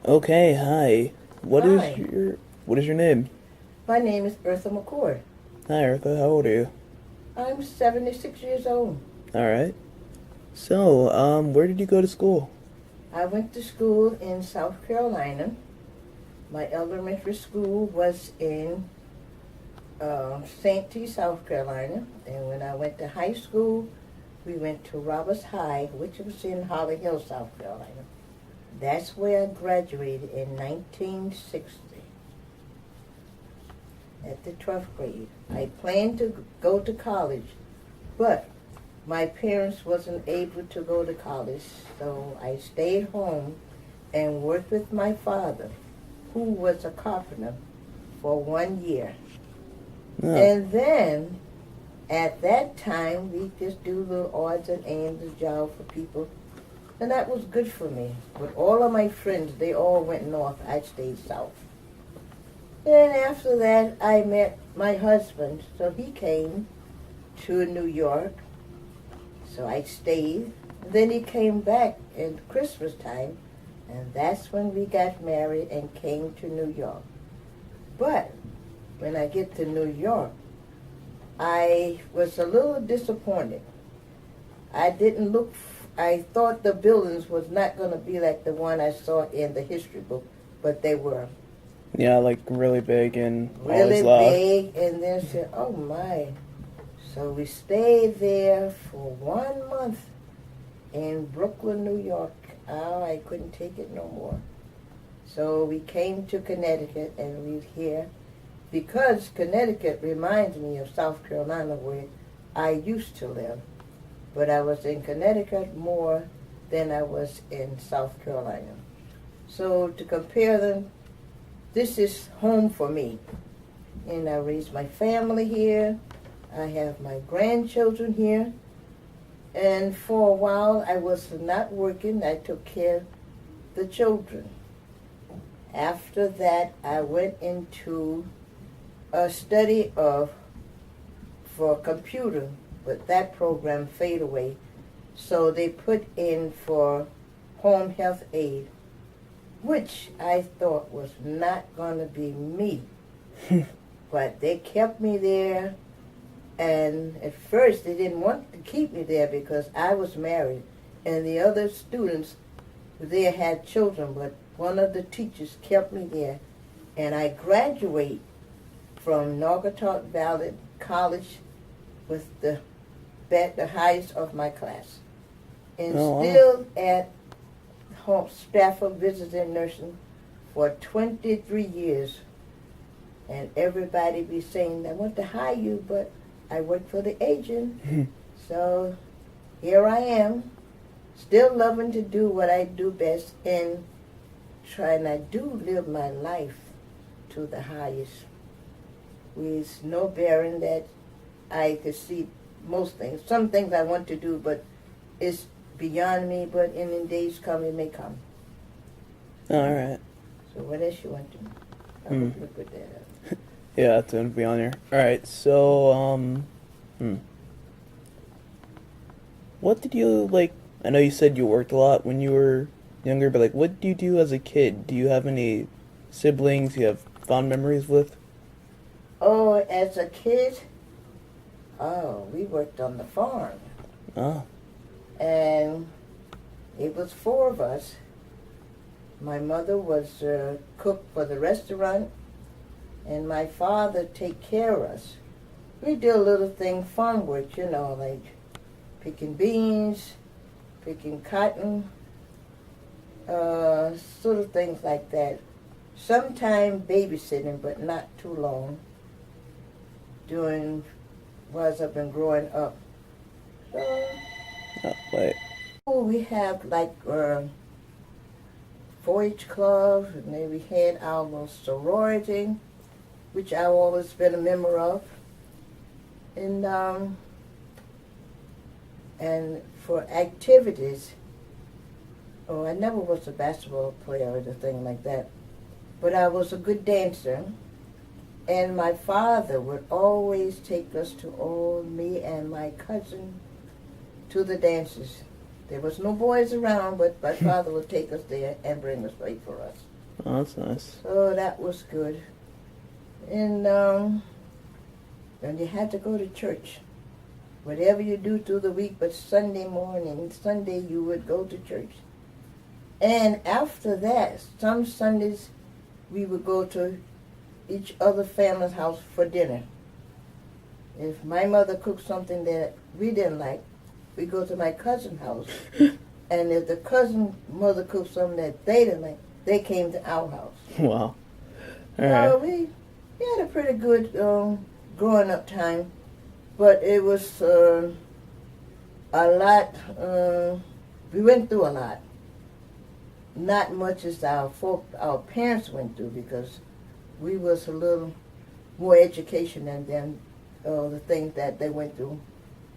Okay, hi. What is Hi, your name? my name is Bertha McCord. Hi, Erica. How old are you? I'm 76 years old. All right. So, where did you go to school? I went to school in South Carolina. My elementary school was in St. T, South Carolina. And when I went to high school, we went to Roberts High, which was in Holly Hill, South Carolina. That's where I graduated in 1960 at the 12th grade. I planned to go to college, but my parents wasn't able to go to college, so I stayed home and worked with my father, who was a carpenter, for 1 year. Oh, And then, at that time, we just do little odds and ends of job for people, and that was good for me. But all of my friends, they all went north. I stayed south. Then after that, I met my husband, so he came to New York. So I stayed. Then he came back in Christmas time, and that's when we got married and came to New York. But when I get to New York, I was a little disappointed. I didn't look, I thought the buildings was not going to be like the one I saw in the history book, but they were yeah, like really big and always really loud. big. And then said, oh my. So we stayed there for 1 month in Brooklyn, New York. Oh, I couldn't take it no more. So we came to Connecticut, and we're here because Connecticut reminds me of South Carolina, where I used to live. But I was in Connecticut more than I was in South Carolina. So to compare them, this is home for me. And I raised my family here. I have my grandchildren here. And for a while, I was not working. I took care of the children. After that, I went into a study of for computer, but that program faded away. So they put in for home health aid, which I thought was not going to be me. But they kept me there. And at first, they didn't want to keep me there because I was married, and the other students there had children. But one of the teachers kept me there, and I graduate from Naugatuck Valley College with the highest of my class, and Oh, wow. still at home, Stafford Visiting Nursing for 23 years. And everybody be saying, I want to hire you, but I work for the agent. So here I am, still loving to do what I do best and trying to do live my life to the highest. With no bearing that I could see most things. Some things I want to do, but it's beyond me, but in the days come, it may come. All right. So what else you want to do? I hope you put that up. Yeah, that's gonna be on here. All right. So, what did you like? I know you said you worked a lot when you were younger, but like, what do you do as a kid? Do you have any siblings you have fond memories with? Oh, as a kid, oh, we worked on the farm. Oh, And it was four of us. My mother was cook for the restaurant, and my father take care of us. We did a little thing, farm work, like picking beans, picking cotton, sort of things like that. Sometime babysitting, but not too long. Doing while I've been growing up. So, oh wait. we have like 4-H club, and then we had our sorority, which I've always been a member of. And for activities, oh, I never was a basketball player or anything like that, but I was a good dancer. And my father would always take us to all, me and my cousin, to the dances. There was no boys around, but my father would take us there and bring us wait for us. Oh, that's nice. So that was good. And and you had to go to church. Whatever you do through the week, but Sunday morning, Sunday you would go to church. And after that, some Sundays we would go to each other family's house for dinner. If my mother cooked something that we didn't like, we go to my cousin's house. And if the cousin mother cooked something that they didn't like, they came to our house. Wow. All right. We had a pretty good growing up time, but it was a lot. We went through a lot. Not much as our parents went through, because we was a little more education than the things that they went through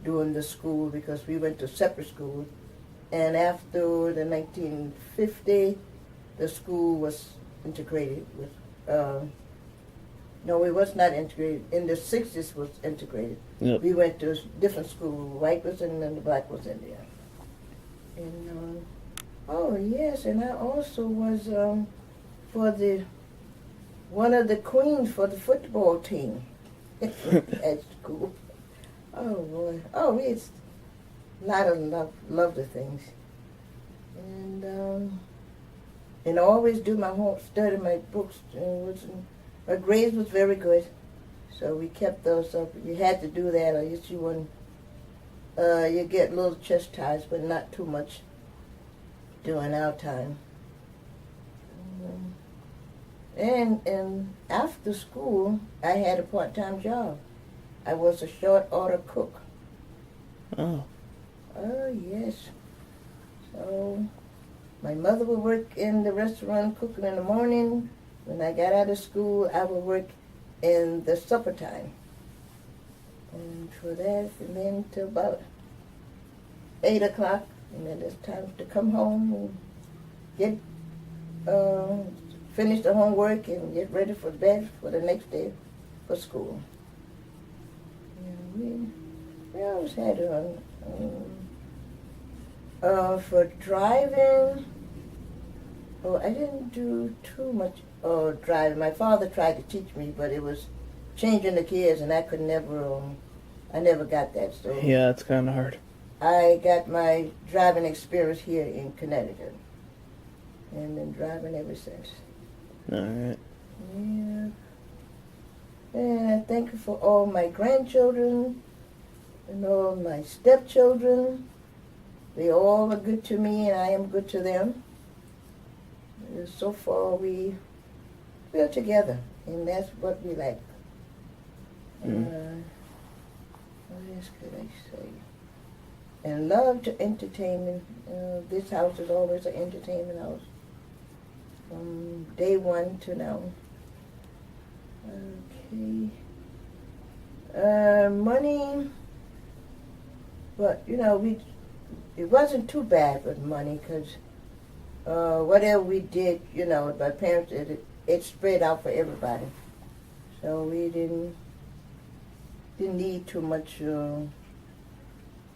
during the school, because we went to separate schools. And after the 1950, the school was integrated with, no, it was not integrated. In the 60s was integrated. Yep. We went to different schools. White was in there and the black was in there. And, oh yes, and I also was one of the queens for the football team at school. Oh boy. Oh, it's a lot of lovely things. And I always do my home study, my books. My grades was very good, so we kept those up. You had to do that, or else you wouldn't. You get a little chastised, but not too much during our time. And after school, I had a part-time job. I was a short order cook. Oh. Oh, yes. So my mother would work in the restaurant cooking in the morning. When I got out of school, I would work in the supper time. And for that, and then till about 8 o'clock, and then it's time to come home and get, finish the homework and get ready for bed for the next day for school. Yeah, we always had for driving, I didn't do too much driving. My father tried to teach me, but it was changing the gears, and I could never, I never got that. So Yeah, it's kind of hard. I got my driving experience here in Connecticut, and been driving ever since. All right. Yeah. And I thank you for all my grandchildren and all my stepchildren. They all are good to me, and I am good to them. And so far, we're together, and that's what we like. Mm. What else could I say? And love to entertainment. This house is always an entertainment house from day one to now. Okay. Money, but it wasn't too bad with money, because whatever we did, my parents did it spread out for everybody. So we didn't need too much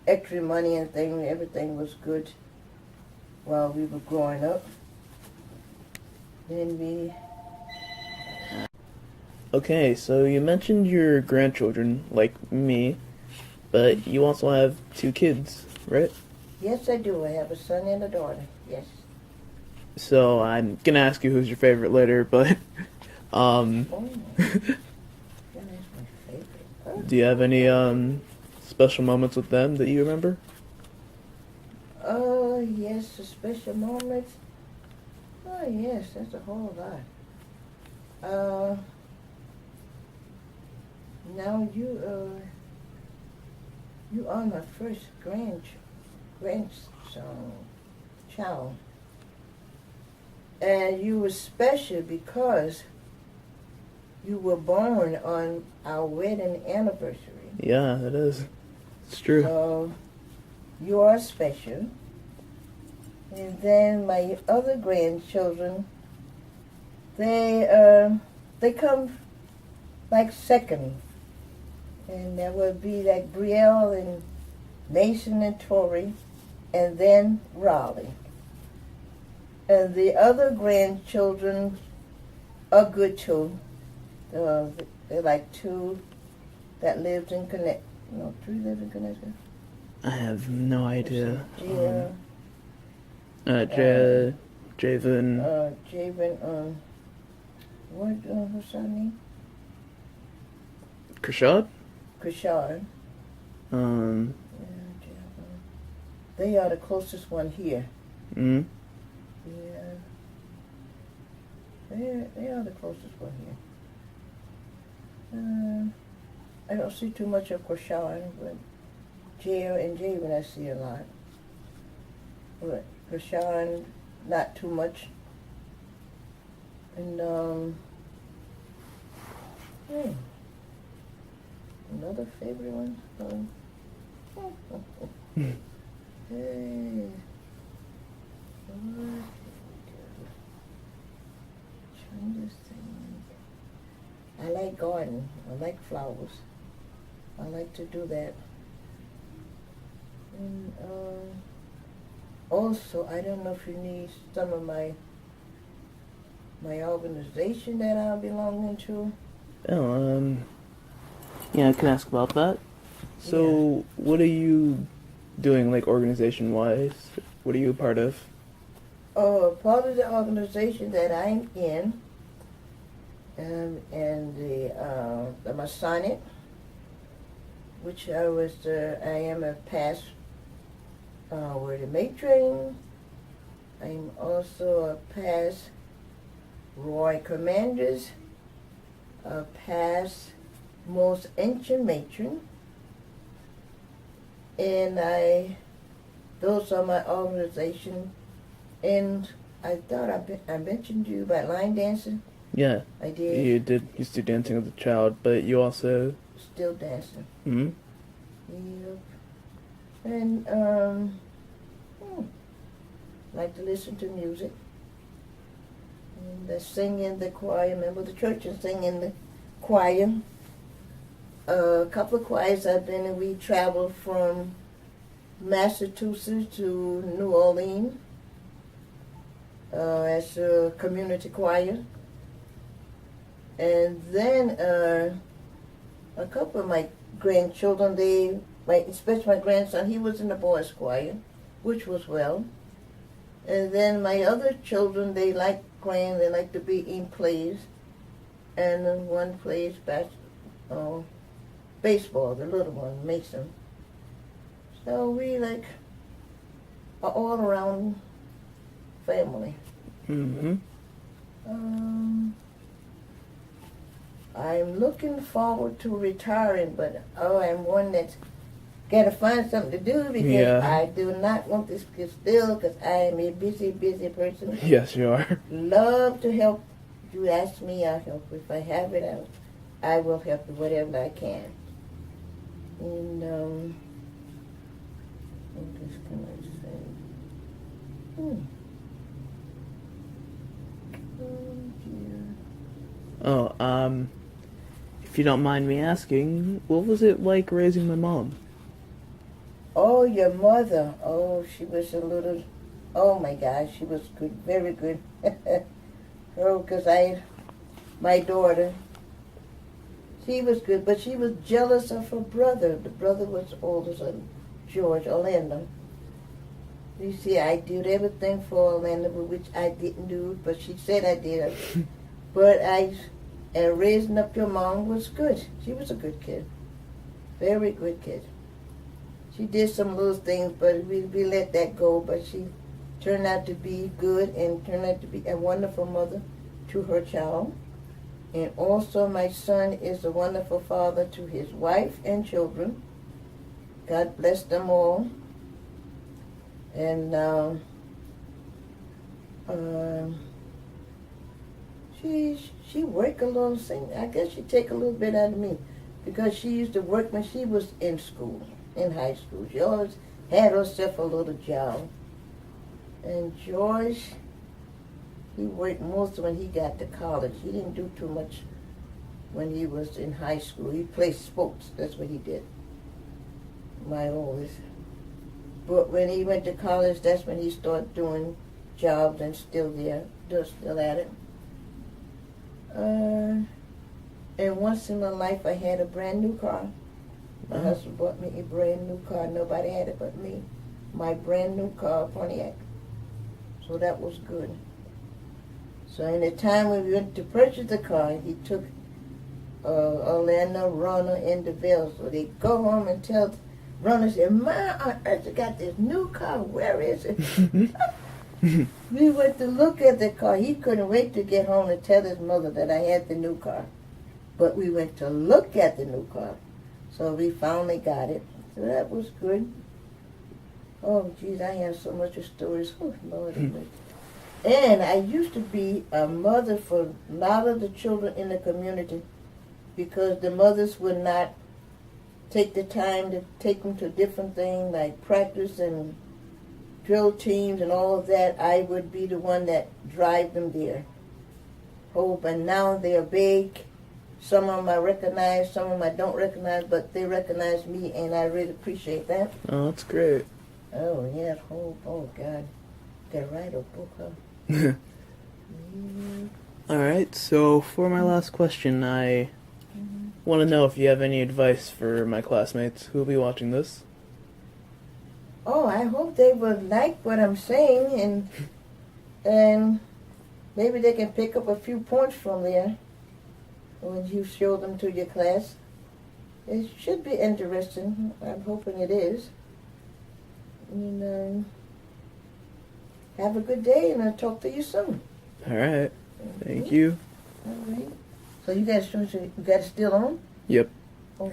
extra money and things. Everything was good while we were growing up. Then we... Okay, so you mentioned your grandchildren, like me, but you also have 2 kids, right? Yes, I do. I have a son and a daughter. Yes. So I'm gonna ask you who's your favorite later, but Oh. That's my favorite. Oh. do you have any special moments with them that you remember? Oh, yes, the special moments. Oh, yes, that's a whole lot. Now you are my first grandson, child. And you were special because you were born on our wedding anniversary. Yeah, it is. It's true. So you are special. And then my other grandchildren, they come like second. And that would be like Brielle and Mason and Tori, and then Raleigh. And the other grandchildren are good too. They're like two that lived in Connecticut. No, three lived in Connecticut. I have no idea. Yeah. Javen. Javen, what's her name? Krishad? Krishad. Um. Yeah, they are the closest one here. Mm. Yeah. They are the closest one here. I don't see too much of Krishad, but Jail and Javen I see a lot. But Krishad, not too much. And another favorite one. Hey. Trying to think. I like garden. I like flowers. I like to do that. And also, I don't know if you need some of my organization that I belong to. Oh, yeah, I can ask about that. So, what are you doing, like, organization-wise? What are you a part of? Part of the organization that I'm in, and the Masonic, which I am a past word of matron. I'm also a past Roy Commanders, a past most ancient matron, and those are my organization. And I thought I mentioned to you about line dancing. Yeah. I did. You did used to dancing as a child, but you also... Still dancing. Mm-hmm. Yep. And, like to listen to music. And sing in the choir, member of the church, and sing in the choir. A couple of choirs I've been in. We traveled from Massachusetts to New Orleans as a community choir. And then a couple of my grandchildren, especially my grandson, he was in the boys' choir, which was well. And then my other children, they like to be in plays. And then one plays baseball, the little one, Mason. So we like an all-around family. Mm-hmm. I'm looking forward to retiring, but I'm one that's got to find something to do because I do not want to sit still because I am a busy person. Yes, you are. Love to help. If you ask me, I'll help. If I have it, I will help you whatever I can. And what else can I say? Oh, if you don't mind me asking, what was it like raising my mom? Oh, your mother. Oh, she was a little, oh my gosh, she was good, very good. Because my daughter, she was good, but she was jealous of her brother. The brother was older than George, Orlando. You see, I did everything for Orlando, which I didn't do, but she said I did. But and raising up your mom was good. She was a good kid. Very good kid. She did some little things, but we let that go. But she turned out to be good and turned out to be a wonderful mother to her child. And also my son is a wonderful father to his wife and children. God bless them all. And she worked a little thing. I guess she take a little bit out of me because she used to work when she was in school, in high school. She always had herself a little job. And George, he worked most when he got to college. He didn't do too much when he was in high school. He played sports. That's what he did. My oldest. But when he went to college, that's when he started doing jobs and still there, still at it. And once in my life, I had a brand new car. My husband bought me a brand new car. Nobody had it but me. My brand new car, Pontiac. So that was good. So in the time when we went to purchase the car, he took Orlando, Rona, and DeVille. So they go home and tell Rona, said, "Ma, on earth, I got this new car. Where is it?" We went to look at the car. He couldn't wait to get home and tell his mother that I had the new car. But we went to look at the new car. So we finally got it. So that was good. Oh, geez, I have so much of stories. Oh, Lord. And I used to be a mother for a lot of the children in the community because the mothers would not take the time to take them to different things like practice and drill teams and all of that. I would be the one that drive them there. Oh, but now they're big. Some of them I recognize, some of them I don't recognize, but they recognize me, and I really appreciate that. Oh, that's great. Oh, yeah. Oh, God. Gotta write a book, huh? Alright, so for my last question, I want to know if you have any advice for my classmates who will be watching this. Oh, I hope they will like what I'm saying, and maybe they can pick up a few points from there when you show them to your class. It should be interesting. I'm hoping it is. And have a good day, and I'll talk to you soon. Alright, thank you. All right. So you guys still on? Yep. Oh,